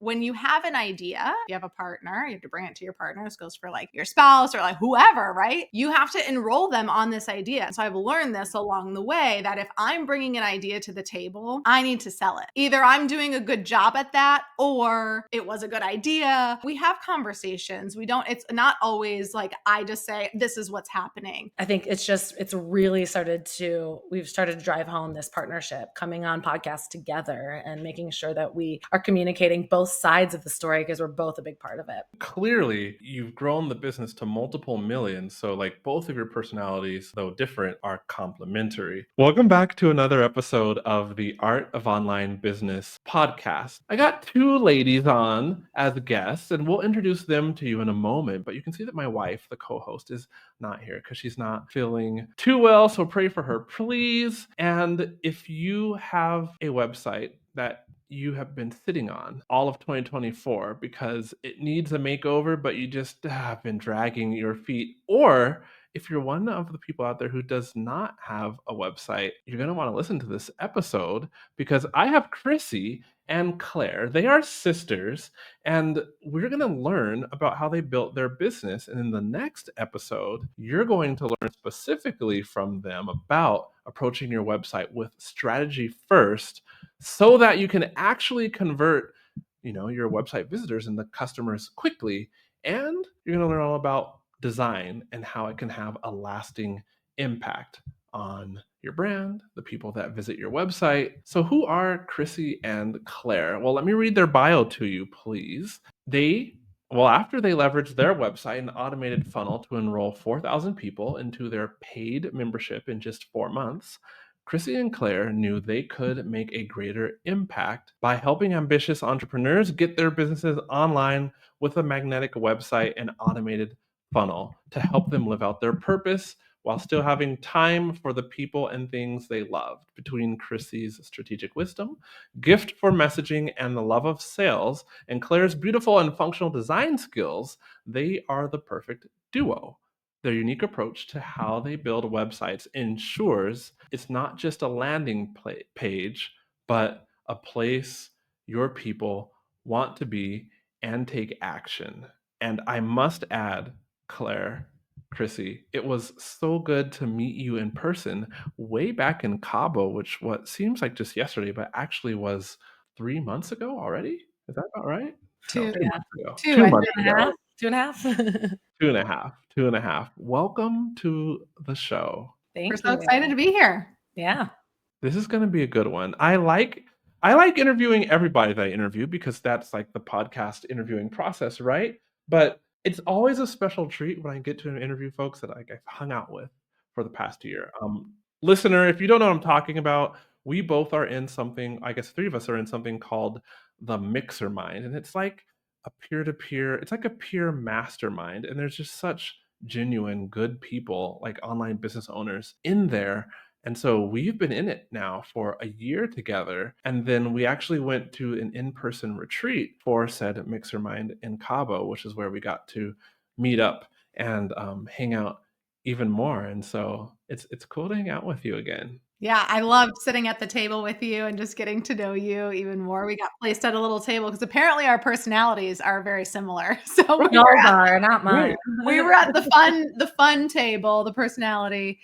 when you have an idea, you have a partner, you have to bring it to your partner. This goes for like your spouse or like whoever, right? You have to enroll them on this idea. So I've learned this along the way that if I'm bringing an idea to the table, I need to sell it. Either I'm doing a good job at that or it was a good idea. We have conversations. It's not always like I just say, this is what's happening. I think we've started to drive home this partnership, coming on podcasts together and making sure that we are communicating both sides of the story because we're both a big part of it. Clearly, you've grown the business to multiple millions. So like both of your personalities, though different, are complementary. Welcome back to another episode of the Art of Online Business podcast. I got two ladies on as guests, and we'll introduce them to you in a moment. But you can see that my wife, the co-host, is not here because she's not feeling too well. So pray for her, please. And if you have a website that you have been sitting on all of 2024 because it needs a makeover, but you just have been dragging your feet, or if you're one of the people out there who does not have a website, you're going to want to listen to this episode because I have Krissy and Claire. They are sisters, and we're going to learn about how they built their business. And in the next episode, you're going to learn specifically from them about approaching your website with strategy first so that you can actually convert, your website visitors into customers quickly. And you're going to learn all about design and how it can have a lasting impact on your brand, the people that visit your website. So who are Krissy and Claire? Well, let me read their bio to you, please. After they leveraged their website and automated funnel to enroll 4,000 people into their paid membership in just 4 months, Krissy and Claire knew they could make a greater impact by helping ambitious entrepreneurs get their businesses online with a magnetic website and automated funnel to help them live out their purpose while still having time for the people and things they loved. Between Krissy's strategic wisdom, gift for messaging, and the love of sales, and Claire's beautiful and functional design skills, they are the perfect duo. Their unique approach to how they build websites ensures it's not just a landing page, but a place your people want to be and take action. And I must add, Claire, Krissy, it was so good to meet you in person way back in Cabo, which what seems like just yesterday, but actually was 3 months ago already. Is that about right? Two, 2 months ago. two, 2 I months think. ago. 2.5. 2.5. Welcome to the show. Thank We're you. so excited to be here. Yeah. This is going to be a good one. I like interviewing everybody that I interview because that's like the podcast interviewing process, right? But it's always a special treat when I get to interview folks that I've hung out with for the past year. Listener, if you don't know what I'm talking about, we both are in something, I guess 3 of us are in something called the Mixer Mind. And it's like a peer-to-peer, it's like a peer mastermind. And there's just such genuine, good people, like online business owners in there. And so we've been in it now for a year together. And then we actually went to an in-person retreat for said Mixer Mind in Cabo, which is where we got to meet up and hang out even more. And so it's cool to hang out with you again. Yeah, I loved sitting at the table with you and just getting to know you even more. We got placed at a little table because apparently our personalities are very similar. So Y'all are, not mine. we were at the fun table, the personality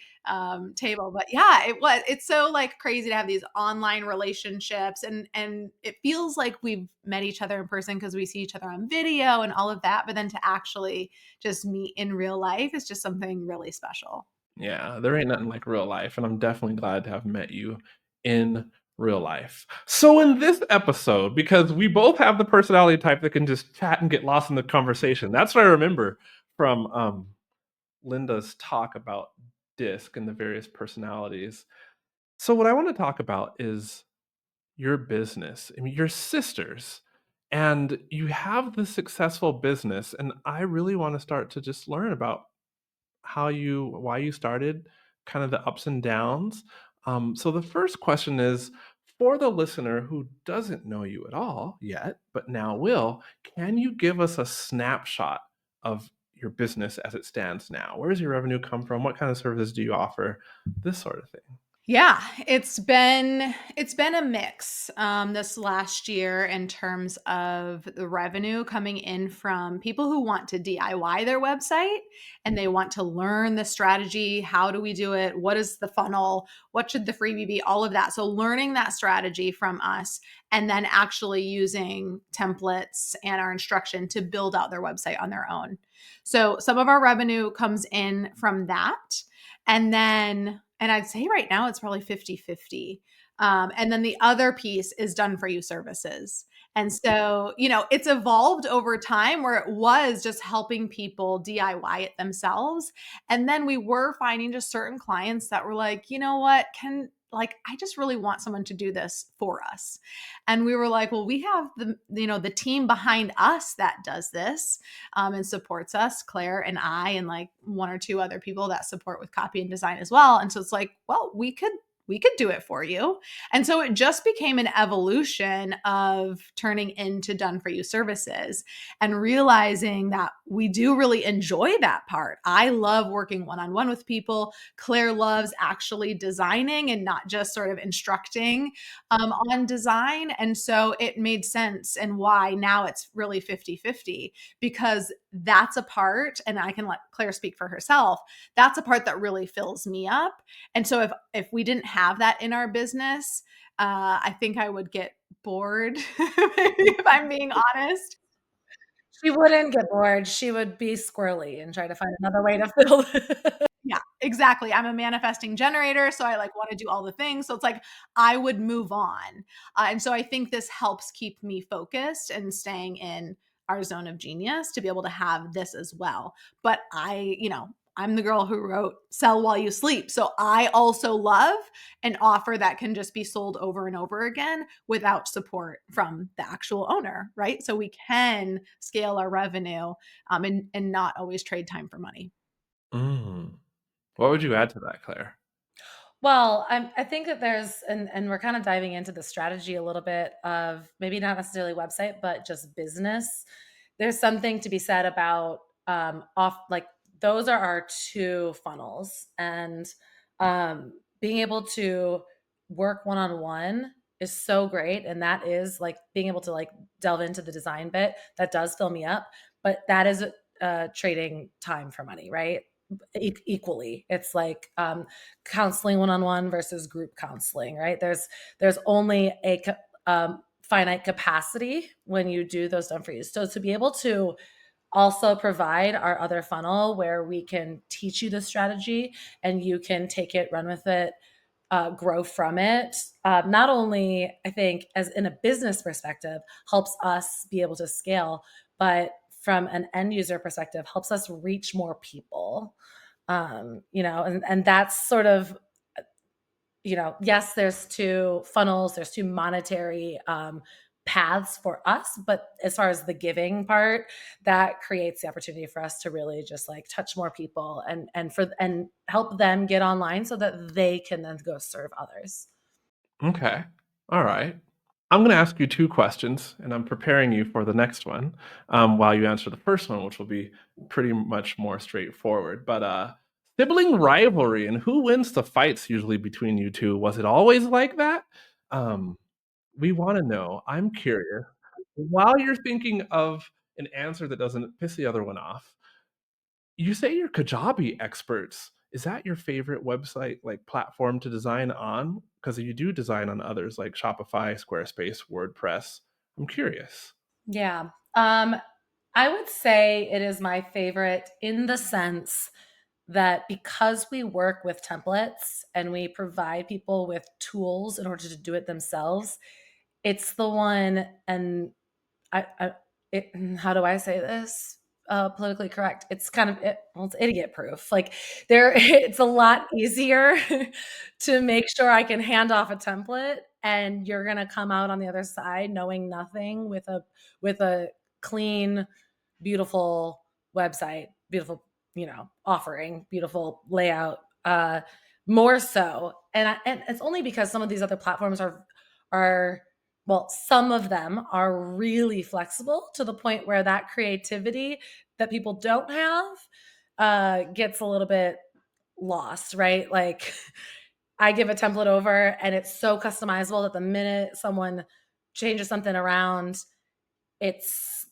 table. But yeah, it's so like crazy to have these online relationships and it feels like we've met each other in person because we see each other on video and all of that. But then to actually just meet in real life is just something really special. Yeah, there ain't nothing like real life, and I'm definitely glad to have met you in real life. So in this episode, because we both have the personality type that can just chat and get lost in the conversation, that's what I remember from Linda's talk about DISC and the various personalities. So what I want to talk about is your business. I mean, you're sisters, and you have this successful business, and I really want to start to just learn about why you started, kind of the ups and downs. So the first question is for the listener who doesn't know you at all yet, but now will, can you give us a snapshot of your business as it stands now? Where does your revenue come from? What kind of services do you offer? This sort of thing. Yeah, it's been a mix this last year in terms of the revenue coming in from people who want to DIY their website and they want to learn the strategy. How do we do it? What is the funnel? What should the freebie be? All of that. So learning that strategy from us and then actually using templates and our instruction to build out their website on their own. So some of our revenue comes in from that. And I'd say right now it's probably 50-50. And then the other piece is done for you services. And so, it's evolved over time where it was just helping people DIY it themselves. And then we were finding just certain clients that were like, you know what, I just really want someone to do this for us. And we were like, well, we have the team behind us that does this and supports us, Claire and I, and like one or two other people that support with copy and design as well. And so it's like, well, we could do it for you. And so it just became an evolution of turning into done for you services and realizing that we do really enjoy that part. I love working one-on-one with people. Claire loves actually designing and not just sort of instructing on design. And so it made sense and why now it's really 50-50 because that's a part, and I can let Claire speak for herself, that's a part that really fills me up. And so if we didn't have that in our business, I think I would get bored, maybe if I'm being honest. She wouldn't get bored. She would be squirrely and try to find another way to fill it. Yeah, exactly. I'm a manifesting generator, so I want to do all the things. So it's like I would move on. And so I think this helps keep me focused and staying in our zone of genius to be able to have this as well. But I'm the girl who wrote Sell While You Sleep. So I also love an offer that can just be sold over and over again without support from the actual owner, right? So we can scale our revenue and not always trade time for money. Mm. What would you add to that, Claire? Well, I think that and we're kind of diving into the strategy a little bit of maybe not necessarily website, but just business. There's something to be said about those are our two funnels, and being able to work one-on-one is so great, and that is like being able to like delve into the design bit that does fill me up, but that is trading time for money, right? Equally, it's like counseling one-on-one versus group counseling, right? There's only a finite capacity when you do those done for you. So to be able to also provide our other funnel where we can teach you the strategy and you can take it, run with it, grow from it. Not only, I think, as in a business perspective, helps us be able to scale, but from an end user perspective, helps us reach more people. And that's sort of, yes, there's two funnels, there's two monetary paths for us, but as far as the giving part, that creates the opportunity for us to really just like touch more people and help them get online so that they can then go serve others. Okay. All right. I'm going to ask you two questions, and I'm preparing you for the next one while you answer the first one, which will be pretty much more straightforward. But sibling rivalry and who wins the fights usually between you two? Was it always like that? Um, we want to know. I'm curious. While you're thinking of an answer that doesn't piss the other one off, you say you're Kajabi experts. Is that your favorite website like platform to design on? Because you do design on others like Shopify, Squarespace, WordPress. I'm curious. Yeah. I would say it is my favorite in the sense that because we work with templates and we provide people with tools in order to do it themselves, it's the one, and how do I say this? Politically correct. It's kind of it's idiot proof. Like it's a lot easier to make sure I can hand off a template and you're gonna come out on the other side knowing nothing with a clean, beautiful website, beautiful, offering, beautiful layout. More so, and it's only because some of these other platforms are well, some of them are really flexible to the point where that creativity that people don't have gets a little bit lost, right? Like I give a template over and it's so customizable that the minute someone changes something around, it's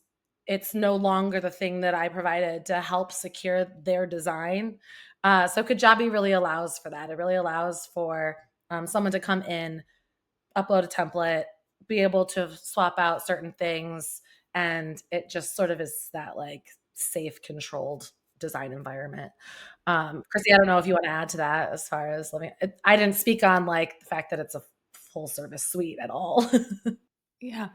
no longer the thing that I provided to help secure their design. So Kajabi really allows for that. It really allows for someone to come in, upload a template, be able to swap out certain things, and it just sort of is that like safe, controlled design environment. Krissy, I don't know if you want to add to that as far as living. I didn't speak on like the fact that it's a full service suite at all. Yeah.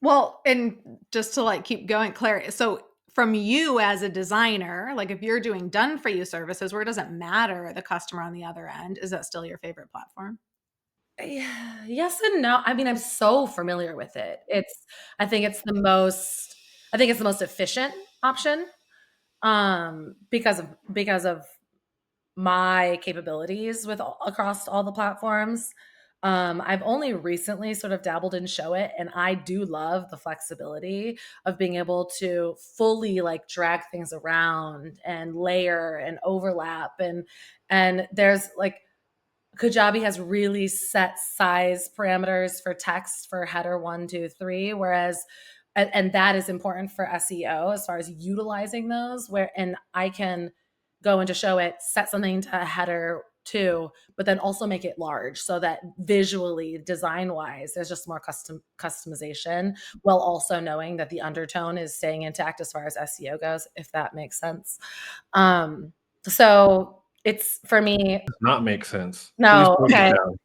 Well, and just to like keep going, Claire, so from you as a designer, like if you're doing done for you services where it doesn't matter the customer on the other end, is that still your favorite platform? Yeah, yes and no. I mean, I'm so familiar with it. I think it's the most efficient option because of my capabilities with across all the platforms. I've only recently sort of dabbled in Show It, and I do love the flexibility of being able to fully like drag things around and layer and overlap and there's like Kajabi has really set size parameters for text for header 1, 2, 3, whereas and that is important for SEO as far as utilizing those and I can go into Show It, set something to header 2, but then also make it large so that visually, design wise, there's just more customization while also knowing that the undertone is staying intact as far as SEO goes, if that makes sense. So it's for me. Does not make sense. Please No, break it okay. down.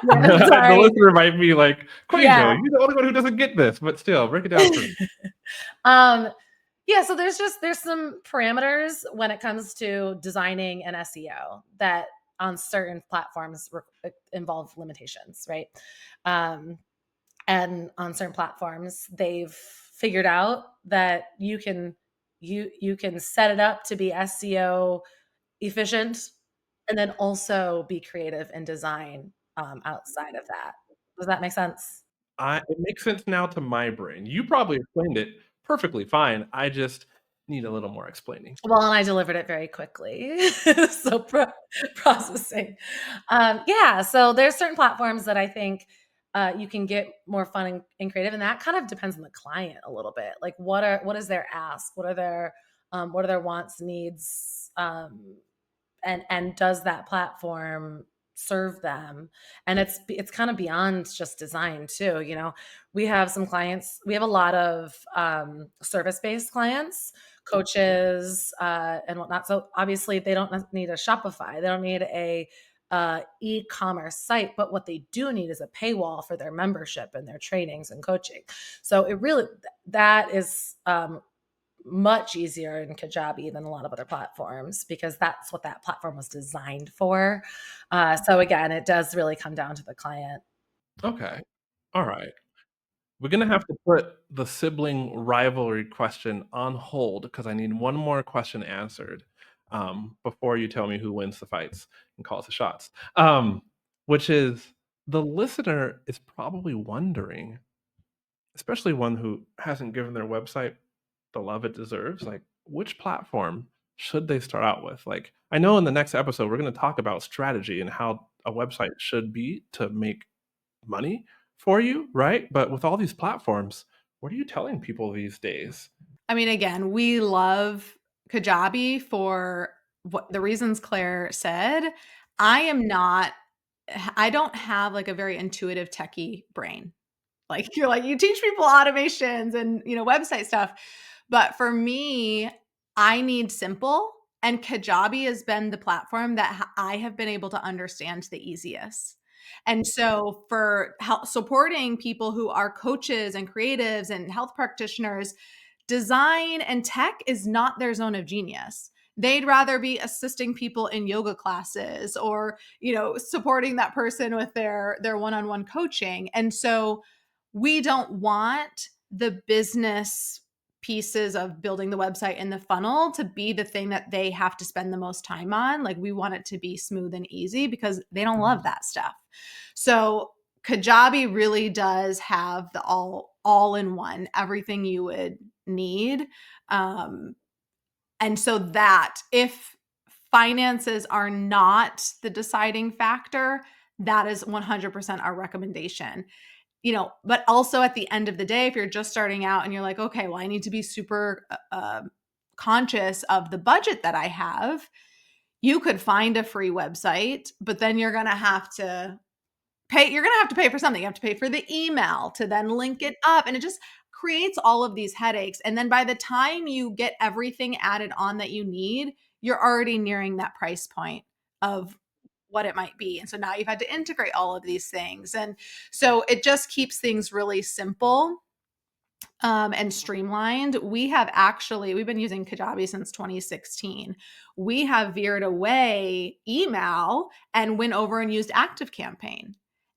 Yeah, The sorry. listener might be like, Yeah. QUÄY.jo, you're the only one who doesn't get this, but still, break it down for me. Yeah, so there's some parameters when it comes to designing an SEO that on certain platforms involve limitations, right? And on certain platforms, they've figured out that you can set it up to be SEO efficient and then also be creative and design outside of that. Does that make sense? It makes sense now to my brain. You probably explained it perfectly fine. I just need a little more explaining. Well, and I delivered it very quickly. So processing. Yeah, so there's certain platforms that I think you can get more fun and creative, and that kind of depends on the client a little bit. Like what is their ask? What are their wants, needs, and does that platform serve them? And it's kind of beyond just design too. We have some clients, we have a lot of service-based clients, coaches, and whatnot. So obviously they don't need a Shopify, they don't need a e-commerce site, but what they do need is a paywall for their membership and their trainings and coaching. So it really, that is much easier in Kajabi than a lot of other platforms because that's what that platform was designed for. So again, it does really come down to the client. Okay. All right. We're going to have to put the sibling rivalry question on hold because I need one more question answered before you tell me who wins the fights and calls the shots. Which is the listener is probably wondering, especially one who hasn't given their website the love it deserves, like which platform should they start out with? Like, I know in the next episode we're going to talk about strategy and how a website should be to make money for you, right? But with all these platforms, what are you telling people these days? I mean, again, we love Kajabi for what the reasons Claire said. I don't have like a very intuitive techie brain. Like you're like, you teach people automations and, website stuff. But for me, I need simple. And Kajabi has been the platform that I have been able to understand the easiest. And so for supporting people who are coaches and creatives and health practitioners, design and tech is not their zone of genius. They'd rather be assisting people in yoga classes or, supporting that person with their one-on-one coaching. And so we don't want the business pieces of building the website and the funnel to be the thing that they have to spend the most time on. Like we want it to be smooth and easy because they don't love that stuff. So Kajabi really does have the all in one, everything you would need. And so that if finances are not the deciding factor, that is 100% our recommendation. But also at the end of the day, if you're just starting out and you're like, okay, well, I need to be super conscious of the budget that I have, you could find a free website, but then you're going to have to pay for something. You have to pay for the email to then link it up. And it just creates all of these headaches. And then by the time you get everything added on that you need, you're already nearing that price point of what it might be. And so now you've had to integrate all of these things. And so it just keeps things really simple and streamlined. We've been using Kajabi since 2016. We have veered away email and went over and used ActiveCampaign.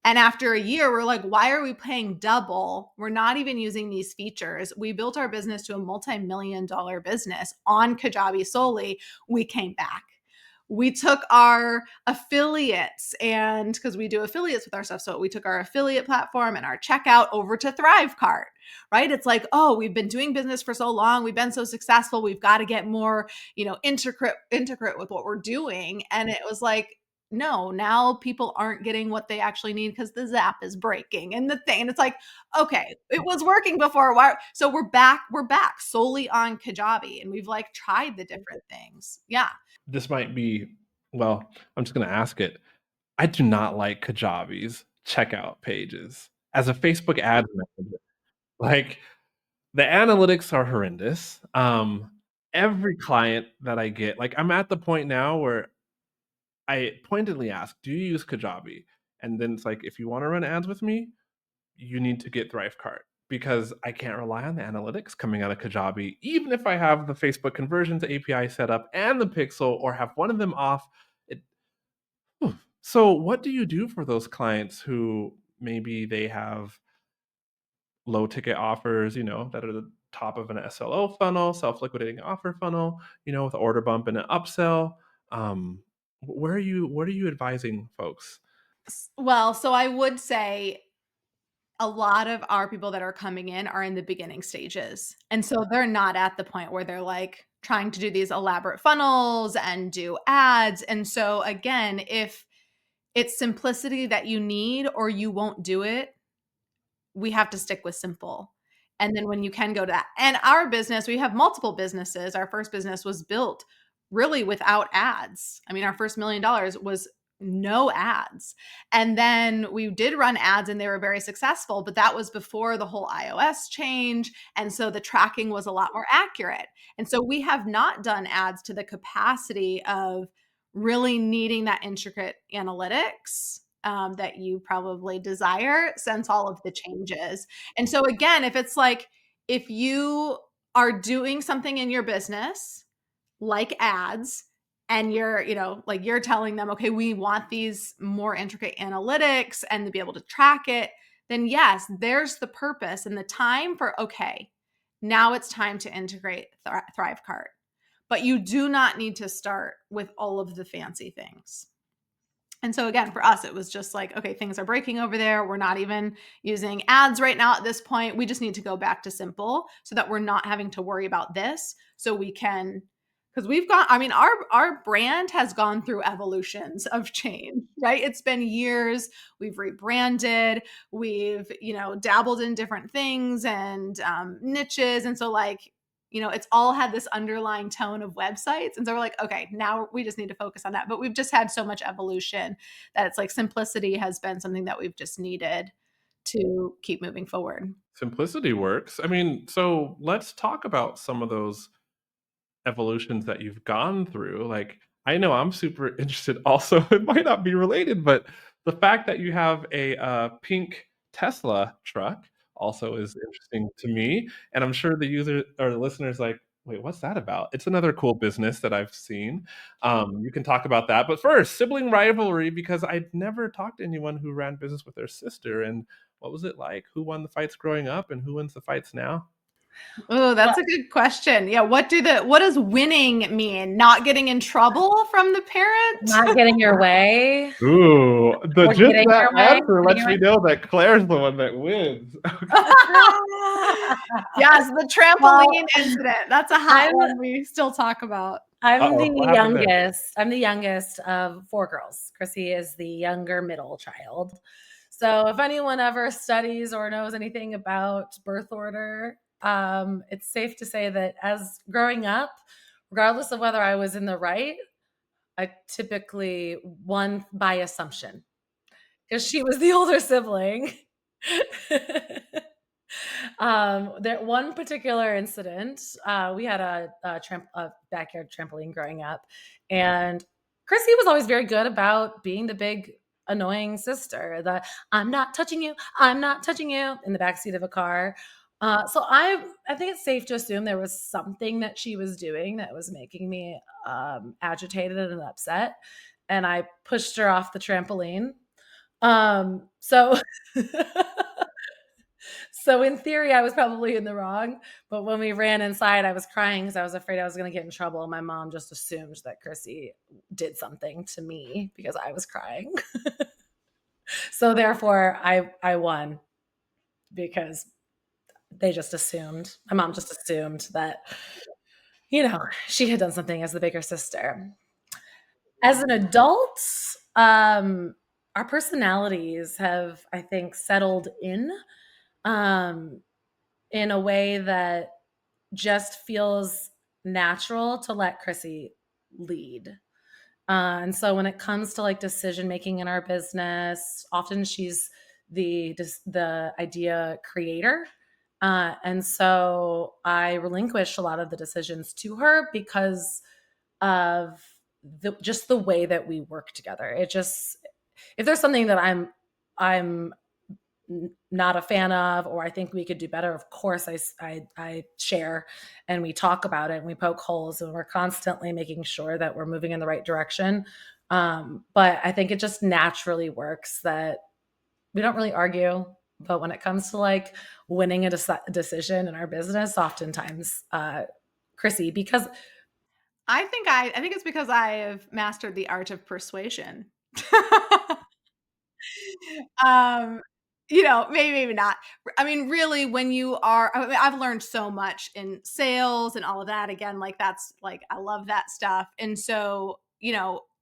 And after a year, we're like, why are we paying double? We're not even using these features. We built our business to a multi-million-dollar business on Kajabi solely. We came back. We took our affiliates, and because we do affiliates with our stuff, so we took our affiliate platform and our checkout over to ThriveCart, right? It's like, oh, we've been doing business for so long. We've been so successful. We've got to get more, intricate with what we're doing. And it was like, no, now people aren't getting what they actually need because the zap is breaking and the thing. And it's like, okay, it was working before. Why? So we're back solely on Kajabi, and we've like tried the different things. Yeah. This might be, well, I'm just going to ask it. I do not like Kajabi's checkout pages as a Facebook ad manager. Like, the analytics are horrendous. Every client that I get, like, I'm at the point now where I pointedly ask, do you use Kajabi? And then it's like, if you want to run ads with me, you need to get ThriveCart, because I can't rely on the analytics coming out of Kajabi, even if I have the Facebook conversions API set up and the pixel, or have one of them off. So what do you do for those clients who maybe they have low ticket offers, that are the top of an SLO funnel, self-liquidating offer funnel, with order bump and an upsell? What are you advising folks? Well, so I would say a lot of our people that are coming in are in the beginning stages. And so they're not at the point where they're like trying to do these elaborate funnels and do ads. And so again, if it's simplicity that you need or you won't do it, we have to stick with simple. And then when you can go to that, and our business, we have multiple businesses. Our first business was built really without ads. I mean, our first $1 million was no ads. And then we did run ads and they were very successful, but that was before the whole iOS change. And so the tracking was a lot more accurate. And so we have not done ads to the capacity of really needing that intricate analytics that you probably desire since all of the changes. And so again, if it's like, if you are doing something in your business like ads, and you're, you're telling them, okay, we want these more intricate analytics and to be able to track it, then yes, there's the purpose and the time for, okay, now it's time to integrate ThriveCart. But you do not need to start with all of the fancy things. And so again, for us, it was just like, okay, things are breaking over there. We're not even using ads right now at this point. We just need to go back to simple so that we're not having to worry about this. So we can, because our brand has gone through evolutions of change, right? It's been years. We've rebranded. We've, dabbled in different things and niches. And so it's all had this underlying tone of websites. And so we're like, okay, now we just need to focus on that. But we've just had so much evolution that it's like simplicity has been something that we've just needed to keep moving forward. Simplicity works. I mean, so let's talk about some of those evolutions that you've gone through. Like, I know I'm super interested also, it might not be related, but the fact that you have a pink Tesla truck also is interesting to me. And I'm sure the user or the listeners like, wait, what's that about? It's another cool business that I've seen. You can talk about that. But first, sibling rivalry, because I'd never talked to anyone who ran business with their sister. And what was it like? Who won the fights growing up and who wins the fights now? Oh, that's a good question. Yeah. What does winning mean? Not getting in trouble from the parent? Not getting your way. Ooh, Or just getting that your way, answer lets getting me know that Claire's the one that wins. Yes, the trampoline incident. That's a hot one we still talk about. I'm Uh-oh, the what happened there? youngest. I'm the youngest of 4 girls. Krissy is the younger middle child. So if anyone ever studies or knows anything about birth order, it's safe to say that as growing up, regardless of whether I was in the right, I typically won by assumption because she was the older sibling. That one particular incident, we had a backyard trampoline growing up, and Krissy was always very good about being the big annoying sister. The I'm not touching you in the backseat of a car. So I think it's safe to assume there was something that she was doing that was making me agitated and upset, and I pushed her off the trampoline. So So in theory, I was probably in the wrong, but when we ran inside, I was crying because I was afraid I was going to get in trouble. My mom just assumed that Krissy did something to me because I was crying. So therefore, I won because they just assumed. My mom just assumed that she had done something as the bigger sister. As an adult, our personalities have, I think, settled um, in a way that just feels natural to let Krissy lead. And so when it comes to like decision making in our business, often she's the idea creator. And so I relinquish a lot of the decisions to her because of just the way that we work together. It just, if there's something that I'm not a fan of, or I think we could do better, of course I share and we talk about it and we poke holes and we're constantly making sure that we're moving in the right direction. But I think it just naturally works that we don't really argue, but when it comes to like winning a decision in our business, oftentimes Krissy, because I think it's because I have mastered the art of persuasion. um, maybe not. I mean, really, when you are, I mean, I've learned so much in sales and all of that. Again, like that's like, I love that stuff. And so,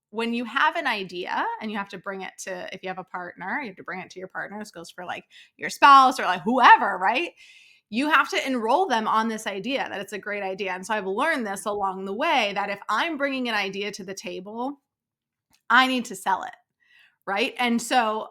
when you have an idea and you have to bring it to, if you have a partner, you have to bring it to your partner. This goes for like your spouse or like whoever, right? You have to enroll them on this idea that it's a great idea. And so I've learned this along the way that if I'm bringing an idea to the table, I need to sell it. Right. And so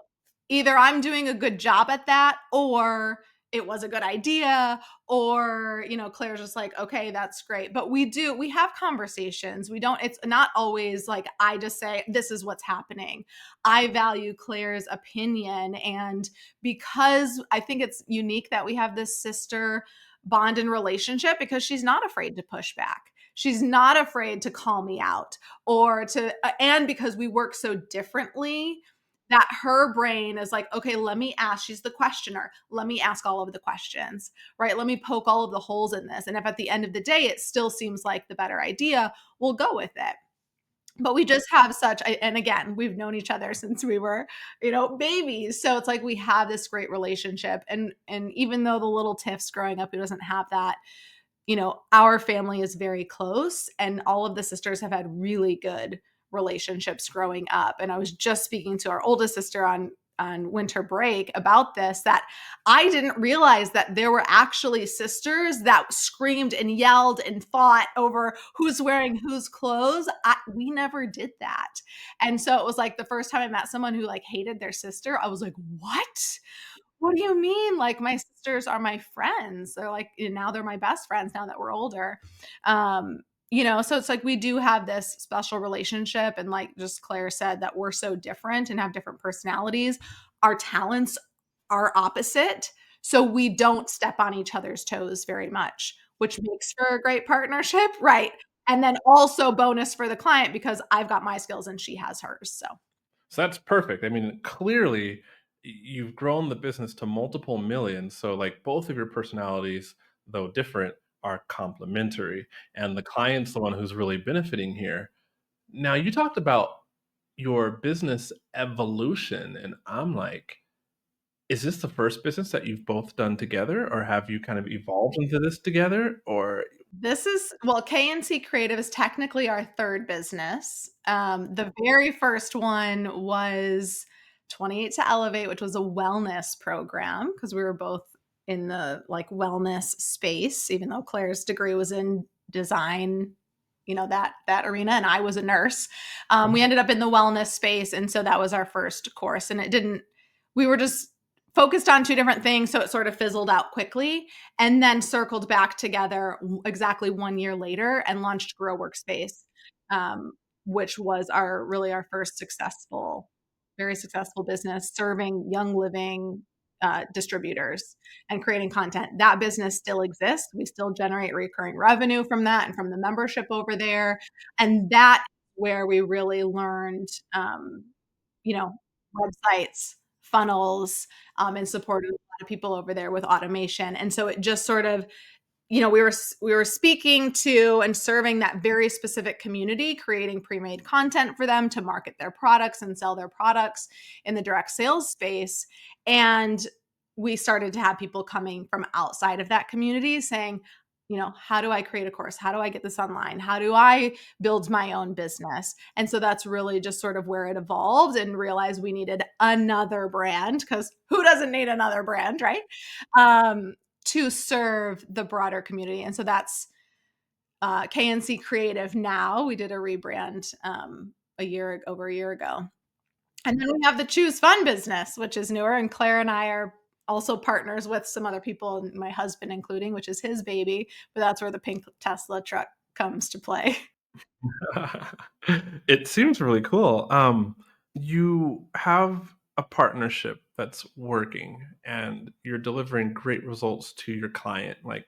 either I'm doing a good job at that, or it was a good idea, or, Claire's just like, okay, that's great. But we have conversations. It's not always like I just say, this is what's happening. I value Claire's opinion. And because I think it's unique that we have this sister bond and relationship, because she's not afraid to push back. She's not afraid to call me out and because we work so differently, that her brain is like, okay, let me ask, she's the questioner. Let me ask all of the questions, right? Let me poke all of the holes in this. And if at the end of the day, it still seems like the better idea, we'll go with it. But we just have and again, we've known each other since we were, babies. So it's like we have this great relationship. And even though the little tiffs growing up, who doesn't have that, our family is very close and all of the sisters have had really good relationships growing up. And I was just speaking to our oldest sister on winter break about this, that I didn't realize that there were actually sisters that screamed and yelled and fought over who's wearing whose clothes. We never did that. And so it was like the first time I met someone who like hated their sister, I was like, what do you mean? Like, my sisters are my friends. They're like, now they're my best friends now that we're older. So it's like we do have this special relationship. And like just Claire said, that we're so different and have different personalities. Our talents are opposite. So we don't step on each other's toes very much, which makes for a great partnership. Right. And then also bonus for the client because I've got my skills and she has hers. So that's perfect. I mean, clearly you've grown the business to multiple millions. So like both of your personalities, though different, are complementary. And the client's the one who's really benefiting here. Now you talked about your business evolution, and I'm like, is this the first business that you've both done together, or have you kind of evolved into this together? Or KNC Creative is technically our third business. The very first one was 28 to Elevate, which was a wellness program because we were both in the like wellness space, even though Claire's degree was in design, that arena, and I was a nurse. We ended up in the wellness space, and so that was our first course, and we were just focused on two different things, so it sort of fizzled out quickly, and then circled back together exactly 1 year later and launched Grow Workspace, which was our first very successful business serving young living distributors and creating content. That business still exists. We still generate recurring revenue from that and from the membership over there. And that's where we really learned, websites, funnels, and supported a lot of people over there with automation. And so it just sort of, we were speaking to and serving that very specific community, creating pre-made content for them to market their products and sell their products in the direct sales space. And we started to have people coming from outside of that community saying, how do I create a course? How do I get this online? How do I build my own business? And so that's really just sort of where it evolved, and realized we needed another brand, because who doesn't need another brand, right? To serve the broader community. And so that's KNC Creative now. We did a rebrand over a year ago. And then we have the Choose Fun business, which is newer. And Claire and I are also partners with some other people, my husband including, which is his baby. But that's where the pink Tesla truck comes to play. It seems really cool. You have a partnership that's working and you're delivering great results to your client. Like,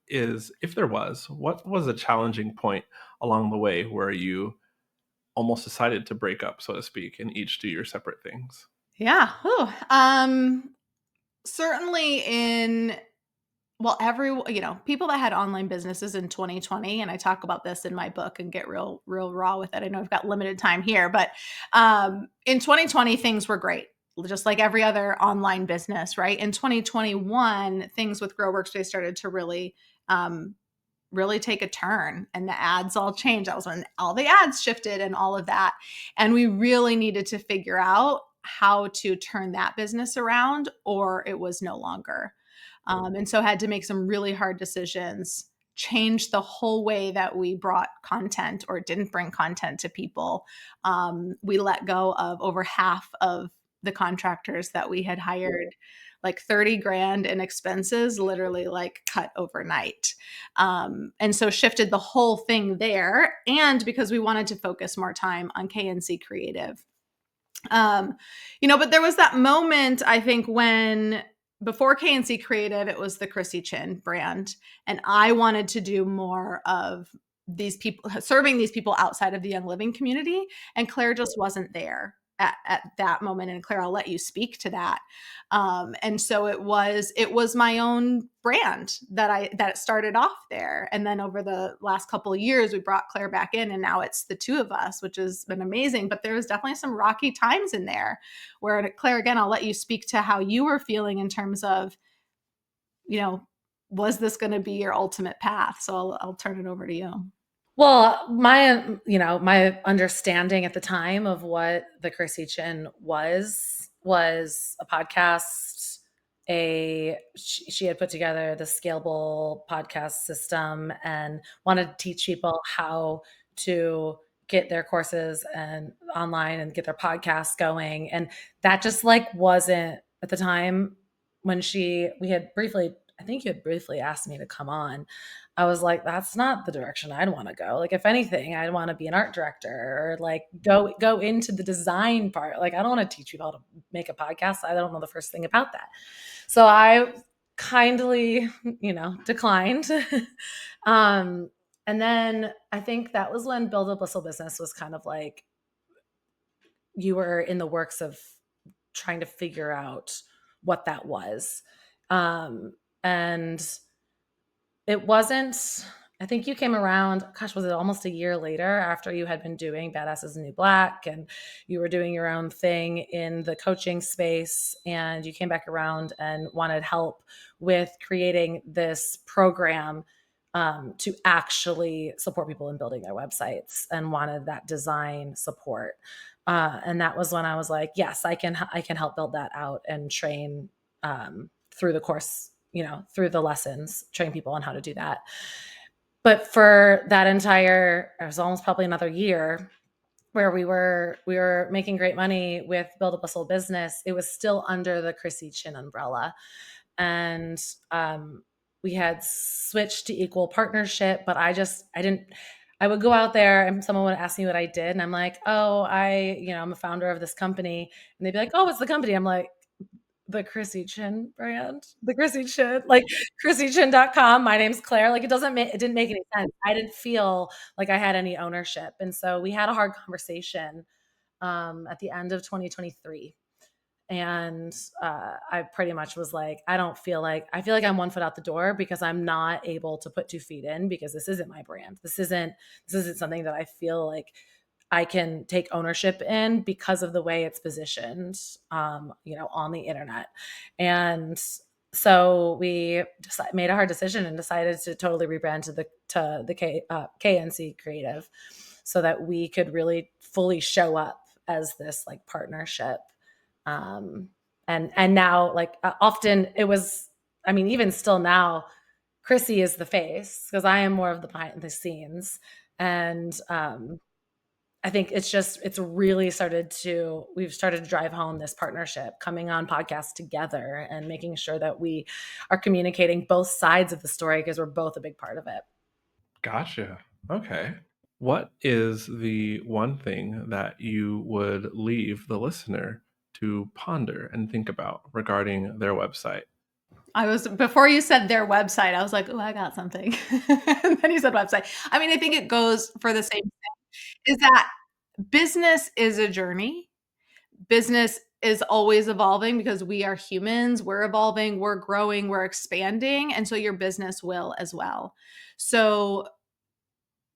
if there was, what was a challenging point along the way where you almost decided to break up, so to speak, and each do your separate things? Yeah. Certainly people that had online businesses in 2020, and I talk about this in my book and get real raw with it. I know I've got limited time here, but in 2020, things were great, just like every other online business, right? In 2021, things with Grow Workspace started to really take a turn, and the ads all changed. That was when all the ads shifted and all of that. And we really needed to figure out how to turn that business around, or it was no longer. And so had to make some really hard decisions, change the whole way that we brought content or didn't bring content to people. We let go of over half of the contractors that we had hired, like 30 grand in expenses, literally like cut overnight. And so shifted the whole thing there. And because we wanted to focus more time on KNC Creative. But there was that moment, I think, when before KNC Creative, it was the Krissy Chin brand. And I wanted to do more of these people, serving these people outside of the young living community. And Claire just wasn't there at that moment. And Claire, I'll let you speak to that. And so it was my own brand that started off there. And then over the last couple of years, we brought Claire back in, and now it's the two of us, which has been amazing. But there was definitely some rocky times in there where, Claire, again, I'll let you speak to how you were feeling in terms of, was this going to be your ultimate path? So I'll turn it over to you. Well, my understanding at the time of what the Krissy Chin was a podcast. She had put together the scalable podcast system and wanted to teach people how to get their courses and online and get their podcasts going. And that just wasn't at the time when I think you had briefly asked me to come on. I was like, that's not the direction I'd want to go. Like, if anything, I'd want to be an art director or go into the design part. Like, I don't want to teach people how to make a podcast. I don't know the first thing about that. So I kindly, declined. And then I think that was when Build a Blissful Business was kind of like, you were in the works of trying to figure out what that was. And it wasn't, I think you came around, was it almost a year later after you had been doing Badass is the New Black and you were doing your own thing in the coaching space, and you came back around and wanted help with creating this program to actually support people in building their websites and wanted that design support. And that was when I was like, yes, I can help build that out and train through the course, through the lessons, train people on how to do that. But for that it was almost probably another year where we were making great money with Build a Bustle Business. It was still under the Krissy Chin umbrella. And we had switched to equal partnership, but I would go out there and someone would ask me what I did. And I'm like, oh, I'm a founder of this company. And they'd be like, oh, what's the company? I'm like, the Krissy Chin brand, the Krissy Chin, like KrissyChin.com. My name's Claire. Like it didn't make any sense. I didn't feel like I had any ownership. And so we had a hard conversation at the end of 2023. And I pretty much was like, I feel like I'm 1 foot out the door because I'm not able to put 2 feet in because this isn't my brand. This isn't something that I feel like I can take ownership in because of the way it's positioned, on the internet. And so we made a hard decision and decided to totally rebrand to the KNC Creative so that we could really fully show up as this like partnership. And now like often it was, even still now, Krissy is the face because I am more of the behind the scenes. And I think we've started to drive home this partnership, coming on podcasts together and making sure that we are communicating both sides of the story because we're both a big part of it. Gotcha. Okay. What is the one thing that you would leave the listener to ponder and think about regarding their website? Before you said their website, I was like, oh, I got something. And then you said website. I think it goes for the same thing, is that business is a journey. Business is always evolving because we are humans. We're evolving, we're growing, we're expanding. And so your business will as well. So,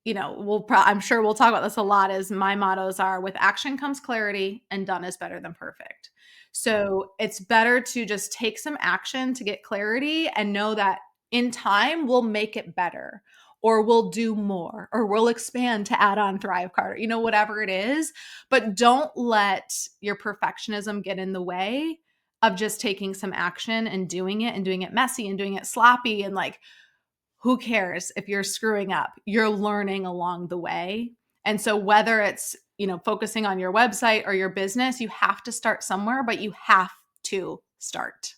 I'm sure we'll talk about this a lot, as my mottos are, with action comes clarity and done is better than perfect. So it's better to just take some action to get clarity and know that in time we'll make it better, or we'll do more, or we'll expand to add on Thrivecart, or, whatever it is. But don't let your perfectionism get in the way of just taking some action and doing it messy and doing it sloppy. And like, who cares if you're screwing up? You're learning along the way. And so whether it's, focusing on your website or your business, you have to start somewhere, but you have to start.